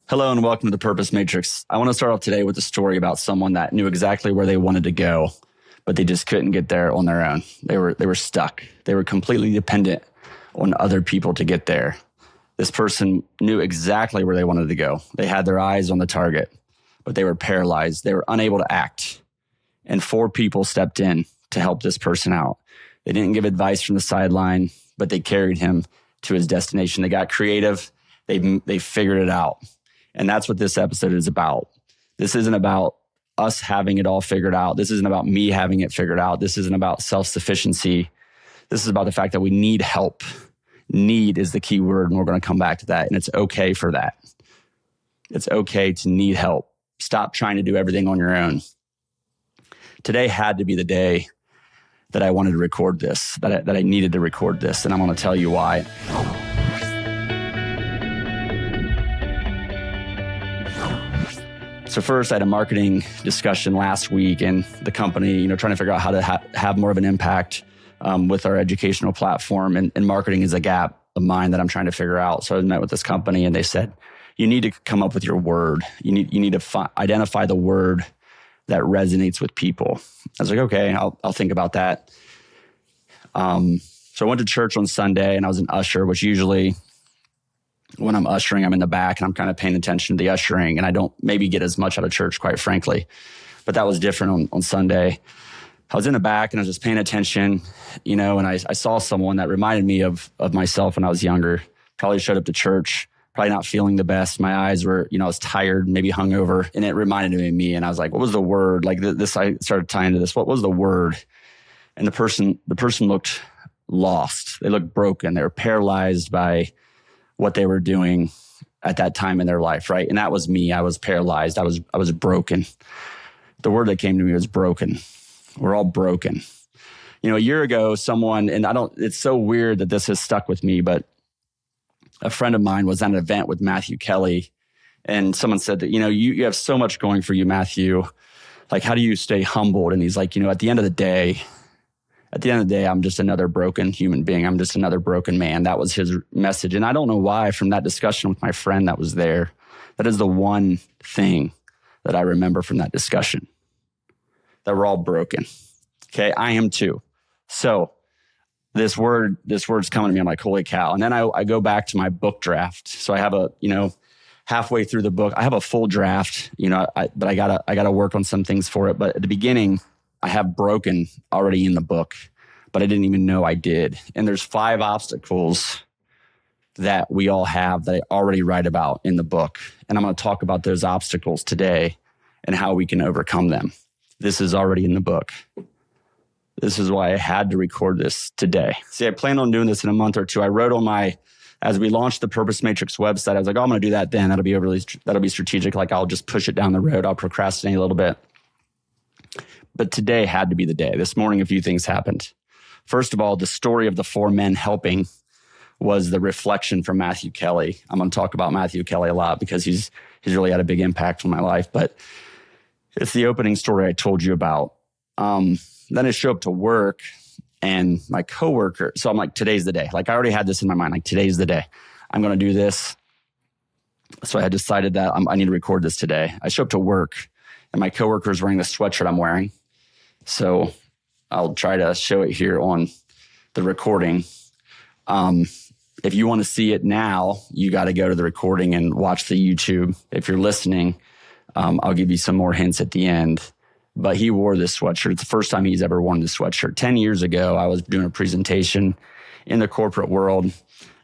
Hello and welcome to the Purpose Matrix. I want to start off today with a story about someone that knew exactly where they wanted to go, but they just couldn't get there on their own. They were stuck. They were completely dependent on other people to get there. This person knew exactly where they wanted to go. They had their eyes on the target, but they were paralyzed. They were unable to act. And 4 people stepped in to help this person out. They didn't give advice from the sideline, but they carried him to his destination. They got creative. They figured it out. And that's what this episode is about. This isn't about us having it all figured out. This isn't about me having it figured out. This isn't about self-sufficiency. This is about the fact that we need help. Need is the key word, and we're going to come back to that. And it's okay for that. It's okay to need help. Stop trying to do everything on your own. Today had to be the day that I wanted to record this, that I needed to record this, and I'm going to tell you why. So first, I had a marketing discussion last week in the company, trying to figure out how to have more of an impact with our educational platform. And marketing is a gap of mine that I'm trying to figure out. So I met with this company and they said, you need to come up with your word. You need to identify the word that resonates with people. I was like, okay, I'll think about that. So I went to church on Sunday and I was an usher, which usually when I'm ushering, I'm in the back and I'm kind of paying attention to the ushering and I don't maybe get as much out of church, quite frankly. But that was different on Sunday. I was in the back and I was just paying attention, and I saw someone that reminded me of myself when I was younger. Probably showed up to church, probably not feeling the best. My eyes were, I was tired, maybe hungover, and it reminded me of me. And I was like, what was the word? Like this, I started tying to this. What was the word? And the person looked lost. They looked broken. They were paralyzed by what they were doing at that time in their life, right? And that was me. I was paralyzed. I was broken. The word that came to me was broken. We're all broken. A year ago, someone, and it's so weird that this has stuck with me, but a friend of mine was at an event with Matthew Kelly, and someone said that, you have so much going for you, Matthew. Like, how do you stay humbled? And he's like, at the end of the day, I'm just another broken human being. I'm just another broken man. That was his message. And I don't know why from that discussion with my friend that was there, that is the one thing that I remember from that discussion, that we're all broken. Okay. I am too. So this word's coming to me. I'm like, holy cow. And then I go back to my book draft. So I have halfway through the book, I have a full draft, but I gotta work on some things for it. But at the beginning, I have broken already in the book, but I didn't even know I did. And there's 5 obstacles that we all have that I already write about in the book. And I'm going to talk about those obstacles today and how we can overcome them. This is already in the book. This is why I had to record this today. See, I plan on doing this in a month or two. I wrote on as we launched the Purpose Matrix website, I was like, I'm going to do that then. That'll be strategic. Like I'll just push it down the road. I'll procrastinate a little bit. But today had to be the day. This morning, a few things happened. First of all, the story of the 4 men helping was the reflection from Matthew Kelly. I'm going to talk about Matthew Kelly a lot because he's really had a big impact on my life. But it's the opening story I told you about. Then I show up to work and my coworker. So I'm like, today's the day. Like I already had this in my mind. Like today's the day. I'm going to do this. So I had decided that I need to record this today. I show up to work and my coworker is wearing the sweatshirt I'm wearing. So I'll try to show it here on the recording. If you want to see it now, you got to go to the recording and watch the YouTube. If you're listening, I'll give you some more hints at the end. But he wore this sweatshirt. It's the first time he's ever worn this sweatshirt. 10 years ago, I was doing a presentation in the corporate world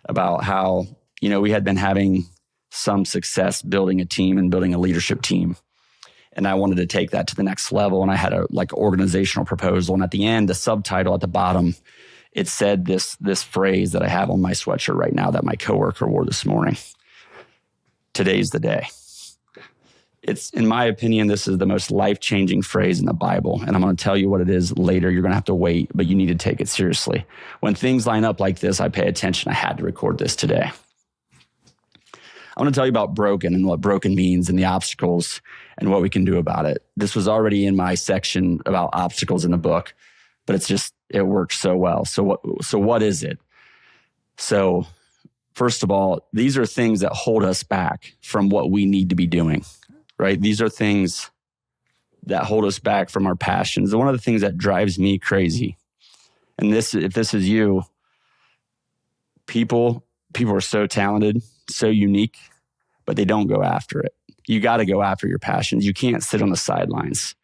about how, we had been having some success building a team and building a leadership team. And I wanted to take that to the next level. And I had a organizational proposal. And at the end, the subtitle at the bottom, it said this phrase that I have on my sweatshirt right now that my coworker wore this morning. Today's the day. It's, in my opinion, this is the most life-changing phrase in the Bible. And I'm going to tell you what it is later. You're going to have to wait, but you need to take it seriously. When things line up like this, I pay attention. I had to record this today. I want to tell you about broken and what broken means and the obstacles and what we can do about it. This was already in my section about obstacles in the book, but it works so well. So what is it? So First of all, these are things that hold us back from what we need to be doing, right? These are things that hold us back from our passions. One of the things that drives me crazy, and if this is you, people are so talented, so unique, but they don't go after it. You got to go after your passions. You can't sit on the sidelines.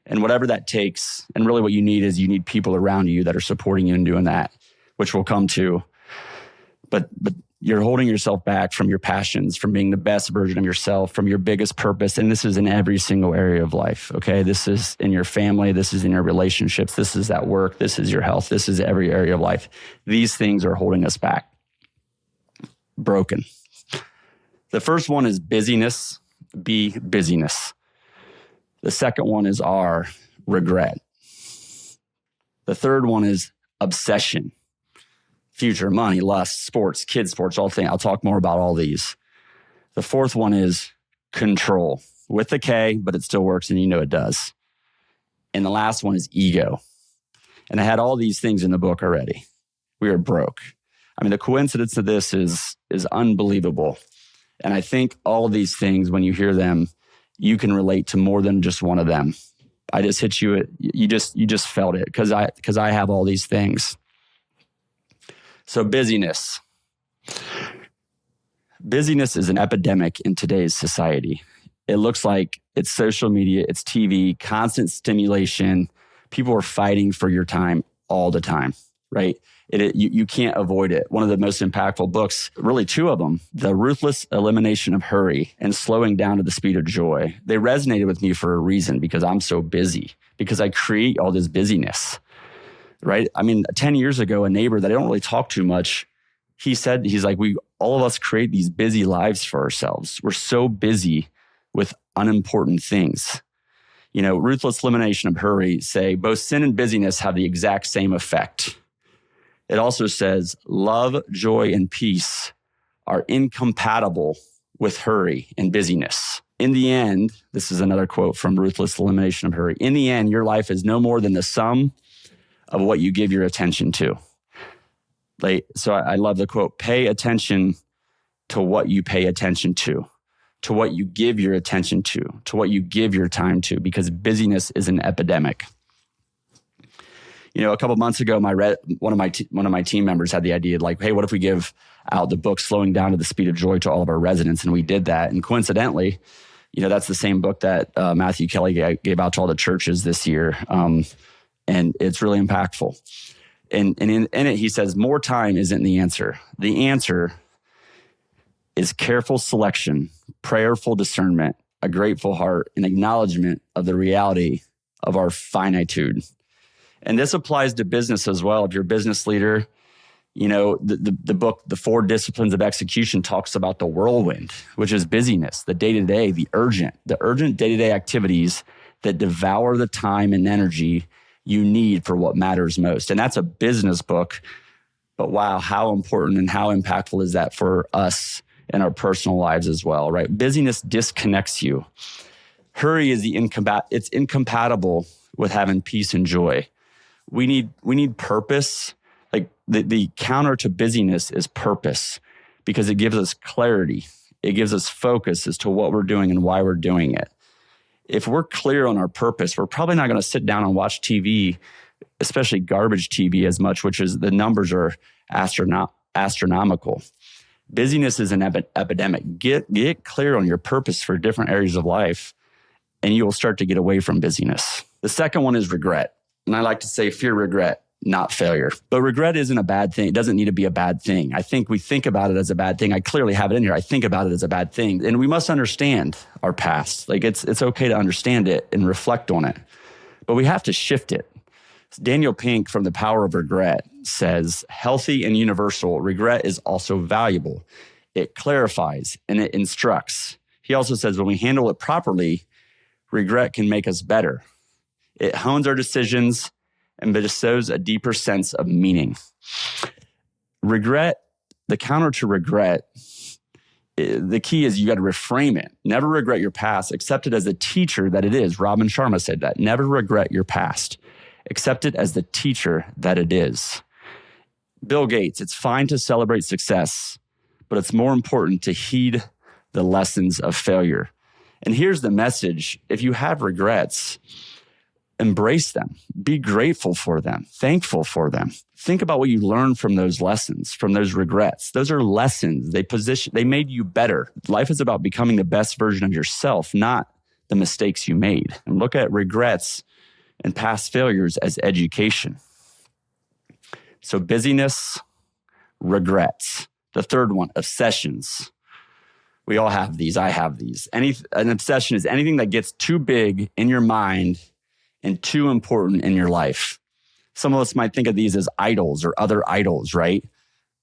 And whatever that takes, and really what you need people around you that are supporting you in doing that, which we'll come to. But you're holding yourself back from your passions, from being the best version of yourself, from your biggest purpose. And this is in every single area of life, okay? This is in your family. This is in your relationships. This is at work. This is your health. This is every area of life. These things are holding us back. Broken. The first one is busyness. Busyness. The second one is regret. The third one is obsession. Future, money, lust, sports, kids sports, all things. I'll talk more about all these. The fourth one is control with a K, but it still works and you know it does. And the last one is ego. And I had all these things in the book already. We are broke. I mean, the coincidence of this is unbelievable. And I think all of these things, when you hear them, you can relate to more than just one of them. I just hit you. You just felt it because I have all these things. So busyness. Busyness is an epidemic in today's society. It looks like it's social media, it's TV, constant stimulation. People are fighting for your time all the time, right? You can't avoid it. One of the most impactful books, really two of them, The Ruthless Elimination of Hurry and Slowing Down to the Speed of Joy. They resonated with me for a reason because I'm so busy, because I create all this busyness. Right? I mean, 10 years ago, a neighbor that I don't really talk to much, he's like, all of us create these busy lives for ourselves. We're so busy with unimportant things. You know, Ruthless Elimination of Hurry say both sin and busyness have the exact same effect. It also says love, joy, and peace are incompatible with hurry and busyness. In the end, this is another quote from Ruthless Elimination of Hurry. In the end, your life is no more than the sum of what you give your attention to. So I love the quote, pay attention to what you pay attention to what you give your attention to what you give your time to, because busyness is an epidemic. You know, a couple months ago, one of my team members had the idea like, hey, what if we give out the book Slowing Down to the Speed of Joy to all of our residents? And we did that. And coincidentally, you know, that's the same book that Matthew Kelly gave out to all the churches this year. And it's really impactful. And in it, he says, more time isn't the answer. The answer is careful selection, prayerful discernment, a grateful heart, and acknowledgement of the reality of our finitude. And this applies to business as well. If you're a business leader, you know, the book, The 4 Disciplines of Execution, talks about the whirlwind, which is busyness, the day-to-day, the urgent day-to-day activities that devour the time and energy you need for what matters most. And that's a business book. But wow, how important and how impactful is that for us in our personal lives as well, right? Busyness disconnects you. Hurry is it's incompatible with having peace and joy. We need purpose. Like the counter to busyness is purpose, because it gives us clarity. It gives us focus as to what we're doing and why we're doing it. If we're clear on our purpose, we're probably not going to sit down and watch TV, especially garbage TV as much, which is the numbers are astronomical. Busyness is an epidemic. Get clear on your purpose for different areas of life, and you will start to get away from busyness. The second one is regret. And I like to say fear regret, not failure. But regret isn't a bad thing. It doesn't need to be a bad thing. I think we think about it as a bad thing. I clearly have it in here. I think about it as a bad thing. And we must understand our past. Like it's okay to understand it and reflect on it. But we have to shift it. Daniel Pink from The Power of Regret says, healthy and universal, regret is also valuable. It clarifies and it instructs. He also says when we handle it properly, regret can make us better. It hones our decisions and bestows a deeper sense of meaning. Regret, the counter to regret, the key is you got to reframe it. Never regret your past. Accept it as a teacher that it is. Robin Sharma said that. Never regret your past. Accept it as the teacher that it is. Bill Gates, it's fine to celebrate success, but it's more important to heed the lessons of failure. And here's the message. If you have regrets, embrace them. Be grateful for them. Thankful for them. Think about what you learned from those lessons, from those regrets. Those are lessons. They made you better. Life is about becoming the best version of yourself, not the mistakes you made. And look at regrets and past failures as education. So busyness, regrets. The third one, obsessions. We all have these. I have these. An obsession is anything that gets too big in your mind and too important in your life. Some of us might think of these as idols or other idols, right?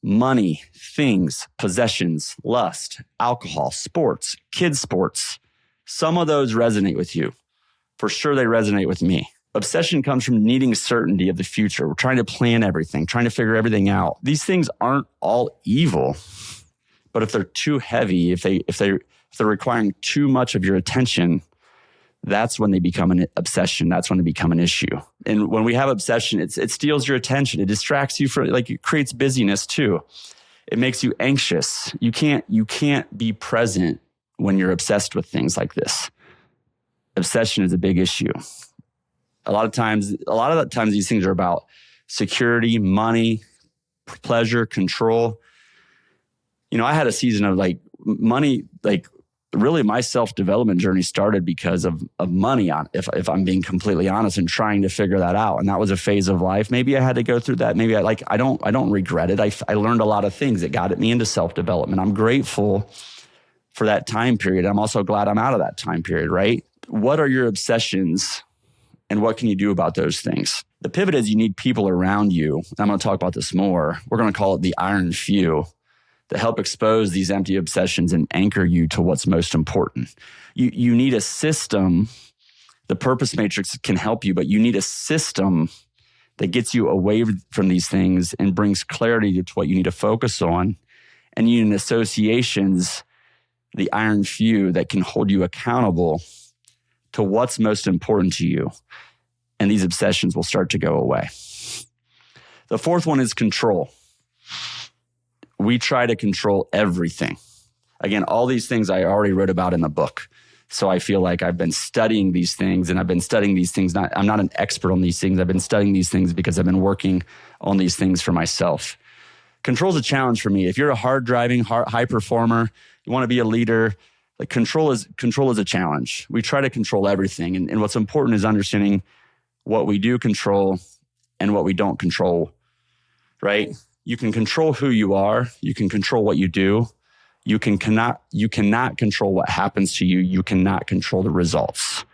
Money, things, possessions, lust, alcohol, sports, kids' sports. Some of those resonate with you. For sure, they resonate with me. Obsession comes from needing certainty of the future. We're trying to plan everything, trying to figure everything out. These things aren't all evil, but if they're too heavy, if they're requiring too much of your attention, that's when they become an obsession. That's when they become an issue. And when we have obsession, it steals your attention. It distracts you from, it creates busyness too. It makes you anxious. You can't be present when you're obsessed with things like this. Obsession is a big issue. A lot of times these things are about security, money, pleasure, control. I had a season of money, really my self-development journey started because of money, if I'm being completely honest, and trying to figure that out. And that was a phase of life. Maybe I had to go through that. Maybe I don't regret it. I learned a lot of things that got me into self-development. I'm grateful for that time period. I'm also glad I'm out of that time period, right? What are your obsessions and what can you do about those things? The pivot is you need people around you. I'm going to talk about this more. We're going to call it the iron few, to help expose these empty obsessions and anchor you to what's most important. You need a system. The purpose matrix can help you, but you need a system that gets you away from these things and brings clarity to what you need to focus on. And you need associations, the iron few, that can hold you accountable to what's most important to you. And these obsessions will start to go away. The fourth one is control. We try to control everything. Again, all these things I already wrote about in the book. So I feel like I've been studying these things, and I've been studying these things. I'm not an expert on these things. I've been studying these things because I've been working on these things for myself. Control is a challenge for me. If you're a hard-driving, high performer, you want to be a leader, control is a challenge. We try to control everything. And what's important is understanding what we do control and what we don't control, right? You can control who you are. You can control what you do. You cannot control what happens to you. You cannot control the results.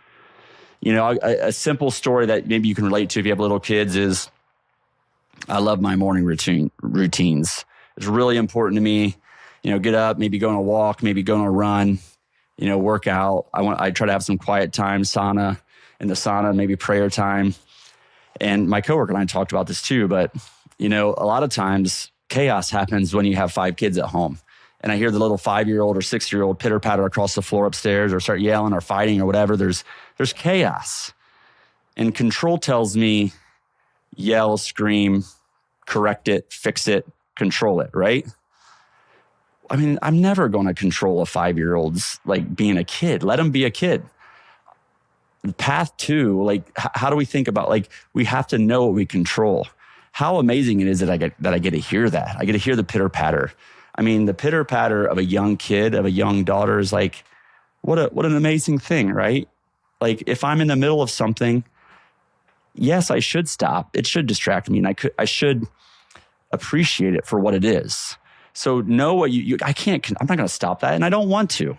A simple story that maybe you can relate to if you have little kids is, I love my morning routines. It's really important to me. Get up, maybe go on a walk, maybe go on a run, work out. I try to have some quiet time, in the sauna, maybe prayer time. And my coworker and I talked about this too, but a lot of times chaos happens when you have 5 kids at home. And I hear the little 5-year-old or 6-year-old pitter patter across the floor upstairs or start yelling or fighting or whatever. There's chaos. And control tells me, yell, scream, correct it, fix it, control it, right? I mean, I'm never going to control a 5-year-old's being a kid. Let them be a kid. Path 2, how do we think about, we have to know what we control. How amazing it is that I get to hear that. I get to hear the pitter patter. I mean, the pitter patter of a young kid, of a young daughter is what an amazing thing, right? If I'm in the middle of something, yes, I should stop. It should distract me, and I should appreciate it for what it is. So know what I'm not going to stop that, and I don't want to.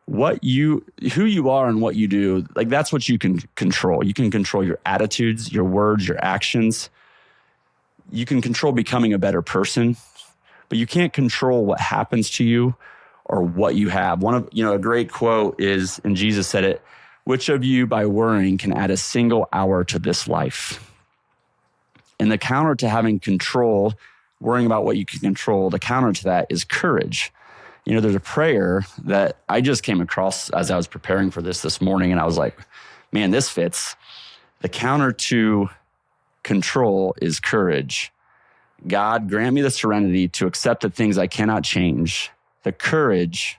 Who you are and what you do, that's what you can control. You can control your attitudes, your words, your actions. You can control becoming a better person, but you can't control what happens to you or what you have. A great quote is, and Jesus said it, which of you by worrying can add a single hour to this life? And the counter to having control, worrying about what you can control, the counter to that is courage. There's a prayer that I just came across as I was preparing for this morning, and I was like, man, this fits. The counter to control is courage. God, grant me the serenity to accept the things I cannot change, the courage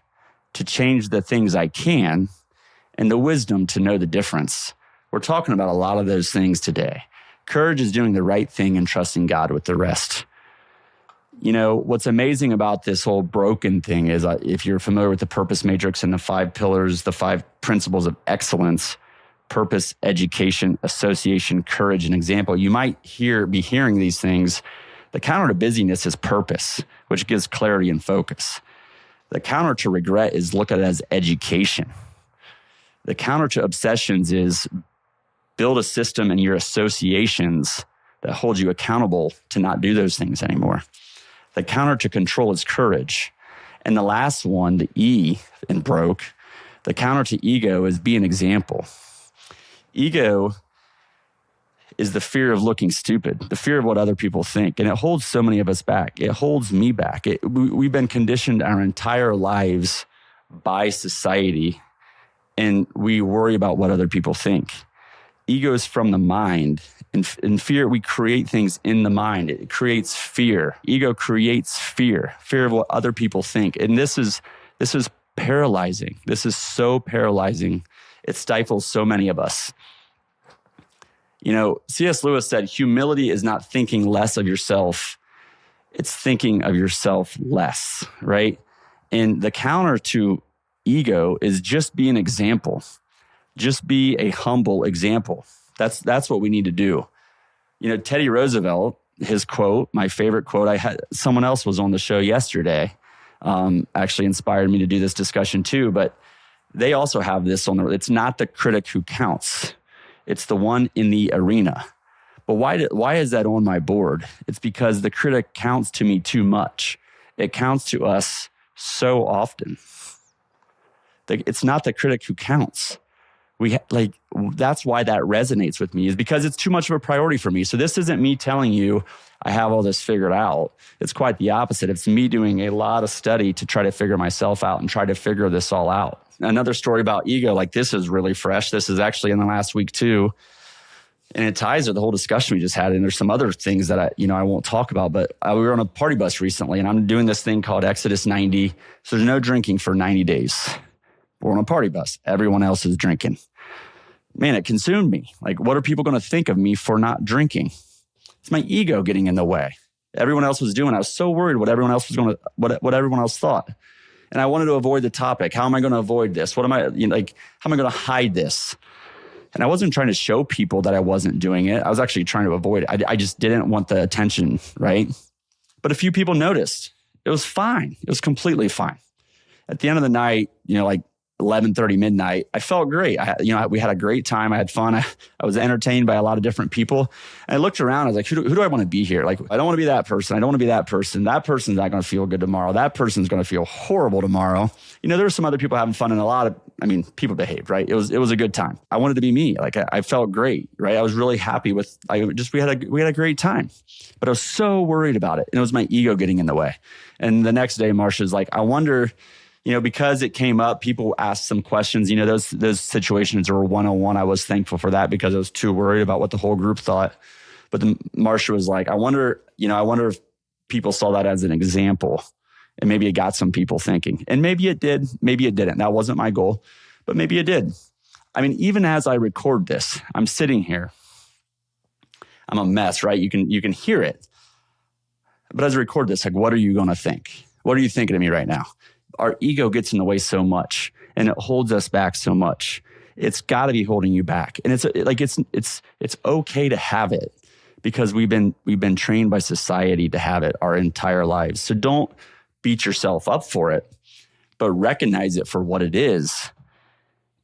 to change the things I can, and the wisdom to know the difference. We're talking about a lot of those things today. Courage is doing the right thing and trusting God with the rest. You know, what's amazing about this whole broken thing is if you're familiar with the purpose matrix and the 5 pillars, the 5 principles of excellence, purpose, education, association, courage, and example, you might be hearing these things. The counter to busyness is purpose, which gives clarity and focus. The counter to regret is look at it as education. The counter to obsessions is build a system in your associations that hold you accountable to not do those things anymore. The counter to control is courage. And the last one, the E in broke, the counter to ego is be an example. Ego is the fear of looking stupid, the fear of what other people think. And it holds so many of us back. It holds me back. We've been conditioned our entire lives by society, and we worry about what other people think. Ego is from the mind. In fear, we create things in the mind. It creates fear. Ego creates fear of what other people think. And this is paralyzing. This is so paralyzing. It stifles so many of us. You know, C.S. Lewis said, humility is not thinking less of yourself. It's thinking of yourself less, right? And the counter to ego is just be an example. Just be a humble example. That's what we need to do. You know, Teddy Roosevelt, his quote, my favorite quote, someone else was on the show yesterday, actually inspired me to do this discussion too, but they also have this it's not the critic who counts. It's the one in the arena. But why is that on my board? It's because the critic counts to me too much. It counts to us so often. It's not the critic who counts. That's why that resonates with me, is because it's too much of a priority for me. So this isn't me telling you I have all this figured out. It's quite the opposite. It's me doing a lot of study to try to figure myself out and try to figure this all out. Another story about ego, like this is really fresh. This is actually in the last week too. And it ties to the whole discussion we just had. And there's some other things that I won't talk about, but we were on a party bus recently and I'm doing this thing called Exodus 90. So there's no drinking for 90 days. We're on a party bus. Everyone else is drinking. Man, it consumed me. Like, what are people going to think of me for not drinking? It's my ego getting in the way. Everyone else was doing. I was so worried what everyone else was going to, what everyone else thought. And I wanted to avoid the topic. How am I going to avoid this? How am I going to hide this? And I wasn't trying to show people that I wasn't doing it. I was actually trying to avoid it. I just didn't want the attention, right? But a few people noticed. It was fine. It was completely fine. At the end of the night, 11:30 midnight, I felt great. We had a great time. I had fun. I was entertained by a lot of different people. And I looked around. I was like, who do I want to be here? Like, I don't want to be that person. I don't want to be that person. That person's not going to feel good tomorrow. That person's going to feel horrible tomorrow. There were some other people having fun and people behaved, right? It was a good time. I wanted to be me. Like, I felt great, right? I was really happy we had a great time, but I was so worried about it. And it was my ego getting in the way. And the next day, Marsha's like, I wonder, because it came up, people asked some questions. Those situations were one-on-one. I was thankful for that because I was too worried about what the whole group thought. But then Marsha was like, I wonder if people saw that as an example, and maybe it got some people thinking. And maybe it did, maybe it didn't. That wasn't my goal, but maybe it did. I mean, even as I record this, I'm sitting here. I'm a mess, right? You can hear it. But as I record this, like, what are you going to think? What are you thinking of me right now? Our ego gets in the way so much and it holds us back so much. It's got to be holding you back. And it's okay to have it because we've been trained by society to have it our entire lives. So don't beat yourself up for it, but recognize it for what it is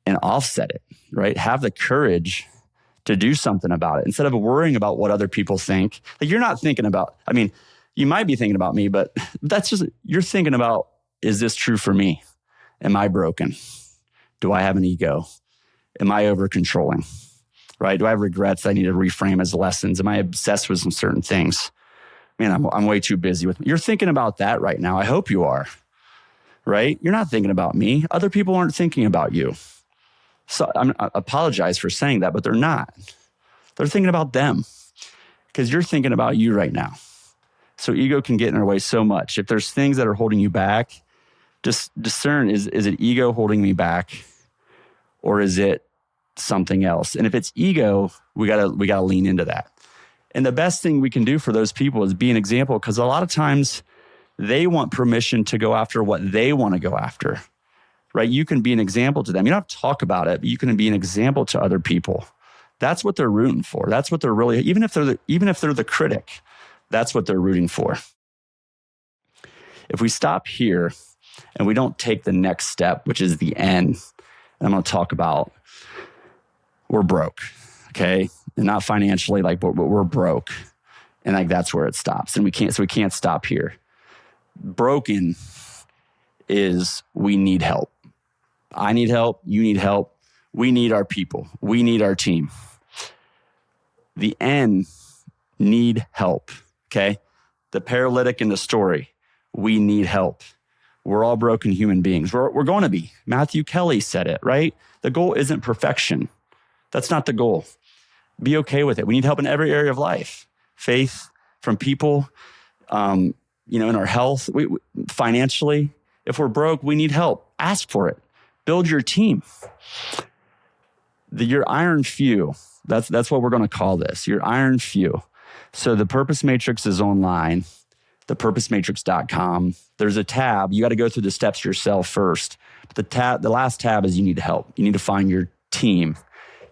and offset it, right? Have the courage to do something about it instead of worrying about what other people think. Like, you're not thinking about, you might be thinking about me, but you're thinking about, is this true for me? Am I broken? Do I have an ego? Am I over controlling? Right? Do I have regrets that I need to reframe as lessons? Am I obsessed with some certain things? Man, I'm way too busy with me. You're thinking about that right now. I hope you are. Right? You're not thinking about me. Other people aren't thinking about you. So I apologize for saying that, but they're not. They're thinking about them because you're thinking about you right now. So ego can get in our way so much. If there's things that are holding you back, just discern, is it ego holding me back, or is it something else? And if it's ego, we gotta lean into that. And the best thing we can do for those people is be an example, because a lot of times they want permission to go after what they want to go after, right? You can be an example to them. You don't have to talk about it, but you can be an example to other people. That's what they're rooting for. That's what they're really, even if they're the critic, that's what they're rooting for. If we stop here and we don't take the next step, which is the end, and I'm going to talk about, we're broke, okay? And not financially, like, but we're broke. And like, that's where it stops. And we can't stop here. Broken is, we need help. I need help. You need help. We need our people. We need our team. The end, need help, okay? The paralytic in the story, we need help. We're all broken human beings. We're going to be. Matthew Kelly said it, right? The goal isn't perfection. That's not the goal. Be okay with it. We need help in every area of life. Faith from people, in our health, financially. If we're broke, we need help. Ask for it. Build your team. Your iron few. That's what we're going to call this. Your iron few. So the Purpose Matrix is online. thepurposematrix.com. There's a tab. You got to go through the steps yourself first. But the last tab is you need help. You need to find your team.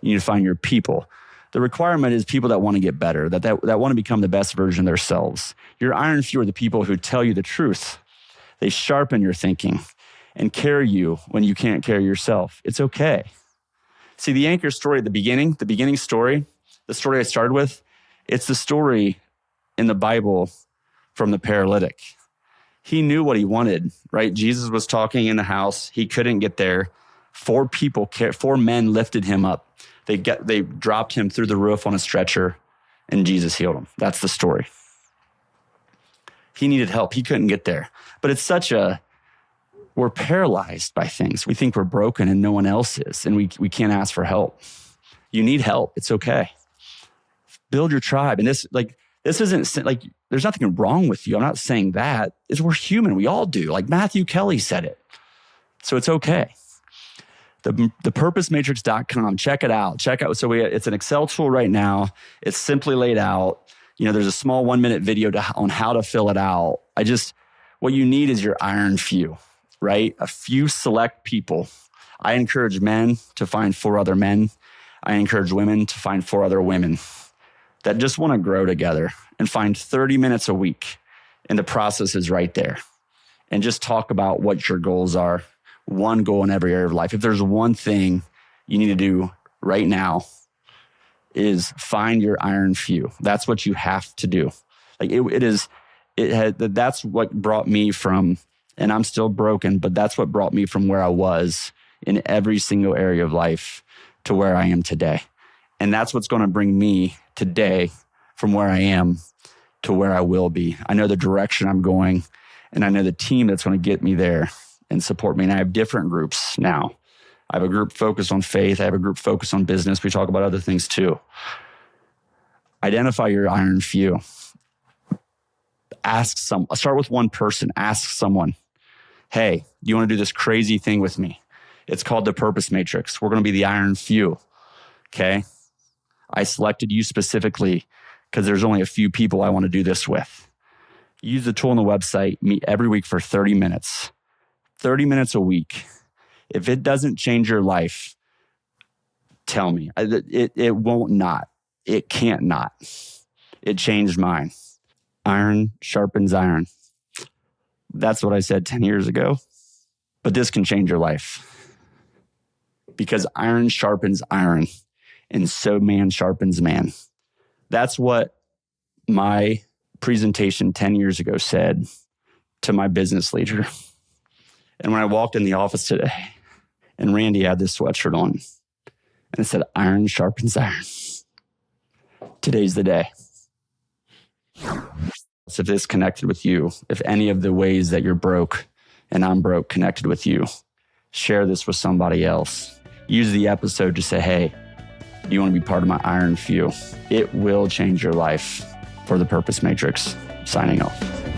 You need to find your people. The requirement is people that want to get better, that want to become the best version of themselves. Your iron few are the people who tell you the truth. They sharpen your thinking and carry you when you can't carry yourself. It's okay. See, the anchor story at the beginning story, the story I started with, it's the story in the Bible from the paralytic. He knew what he wanted, right? Jesus was talking in the house. He couldn't get there. 4 men lifted him up. They dropped him through the roof on a stretcher, and Jesus healed him. That's the story. He needed help. He couldn't get there. But it's we're paralyzed by things. We think we're broken and no one else is, and we can't ask for help. You need help. It's okay. Build your tribe. And this isn't like, there's nothing wrong with you. I'm not saying that. We're human. We all do. Like Matthew Kelly said it. So it's okay. Thepurposematrix.com. Check it out. So it's an Excel tool right now. It's simply laid out. There's a small 1-minute video on how to fill it out. What you need is your iron few, right? A few select people. I encourage men to find 4 other men. I encourage women to find 4 other women that just want to grow together and find 30 minutes a week. And the process is right there. And just talk about what your goals are. One goal in every area of life. If there's one thing you need to do right now, is find your iron few. That's what you have to do. Like that's what brought me from, and I'm still broken, but that's what brought me from where I was in every single area of life to where I am today. And that's what's going to bring me today from where I am to where I will be. I know the direction I'm going, and I know the team that's going to get me there and support me. And I have different groups now. I have a group focused on faith. I have a group focused on business. We talk about other things too. Identify your iron few. Start with one person. Ask someone, hey, do you want to do this crazy thing with me? It's called the Purpose Matrix. We're going to be the iron few. Okay. I selected you specifically because there's only a few people I want to do this with. Use the tool on the website. Meet every week for 30 minutes. 30 minutes a week. If it doesn't change your life, tell me. It won't not. It can't not. It changed mine. Iron sharpens iron. That's what I said 10 years ago. But this can change your life. Because iron sharpens iron, and so man sharpens man. That's what my presentation 10 years ago said to my business leader. And when I walked in the office today, and Randy had this sweatshirt on, and it said, iron sharpens iron. Today's the day. So if this connected with you, if any of the ways that you're broke and I'm broke connected with you, share this with somebody else. Use the episode to say, hey, do you want to be part of my iron few? It will change your life for the Purpose Matrix. signing off.